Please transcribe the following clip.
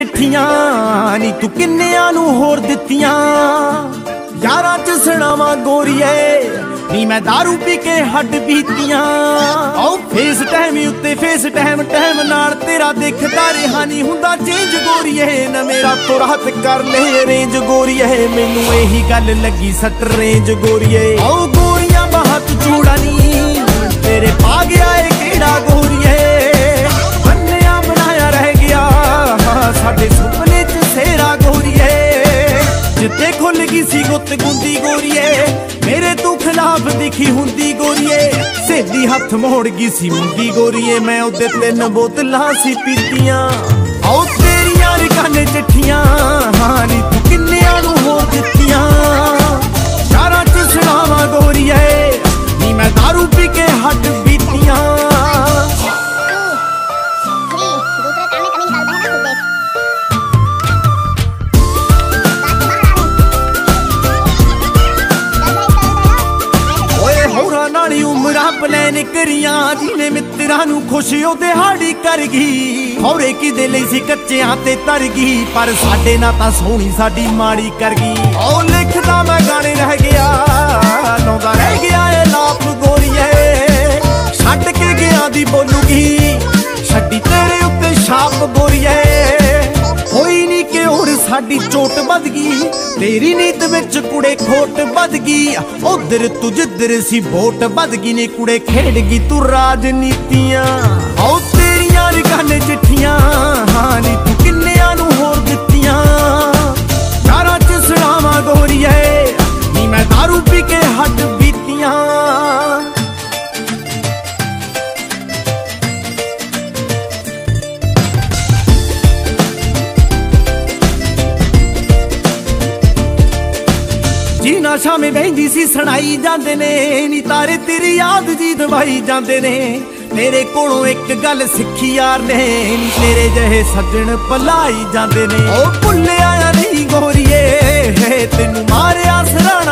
चिट्ठियां नी तू किन्नियां नू होर दित्तियां यारां च सड़ावां गोरीए नी मैं दारू पी के हड्ड पीतियां आओ फेस टाइम उत्ते फेस टाइम नाल तेरा देखदा रहा नी हुंदा चेंज गोरीए न मेरा तो राहत कर ले रेंज गोरीए मैनू यही गल लगी सट रेंज गोरीए आओ गोरियां बहुत चूड़ा नी तेरे पा गया है केड़ा गोरीए बन्निया बनाया रह गया साडे सुपने च सेरा गोरीए जिते खुल गई सी गुत गुंदी गोरीए मेरे तू खिलाफ दिखी हुंदी गोरीए सेधी हथ मोड़ गई सी मुंडी गोरीए मैं उदे 3 बोतलां सी पीतियां आओ तेरियां रकाने चिट्ठियां हां नी तू किन्नियां नू होर दित्तियां यारां च सुणावां गोरीए नी मैं दारू पी के हड्ड पीतियां। उमरा प्लैन करियां जिने मित्रां नू खुश ओ दिहाड़ी कर गई होरे किदे लई सी कच्चियां ते तर गई पर साडे ना तां सोहनी साडी माड़ी कर गई ओ लिखदा मैं गाने रह गया लाउंदा रह गया ए लाप गोरीए छड्ड के गया दी बोलूगी छड्डी तेरे उत्ते छाप गोरीए होई नी कि हुण साडी चोट बद गई तेरी नीत विच कुड़े खोट बद गई उधर तू जिधर सी वोट बद गई नी कुड़े खेड गई तू राजनीतियां आओ तेरियां रकाने चिट्ठियां हां नी तू किन्नियां नू होर दित्तियां यारां च सुणावां गोरीए नी मैं दारू पी के हड्ड पीतियां। जी नशा में बहंदी सी सुनाई जाते ने नी तारे तेरी याद जी दवाई जाते ने तेरे कोलों एक गल सिखी यार ने नी तेरे जहे सज्जन भलाई जाते ने ओ भुल्लिया नहीं गोरीए तेनू मारिया सराणा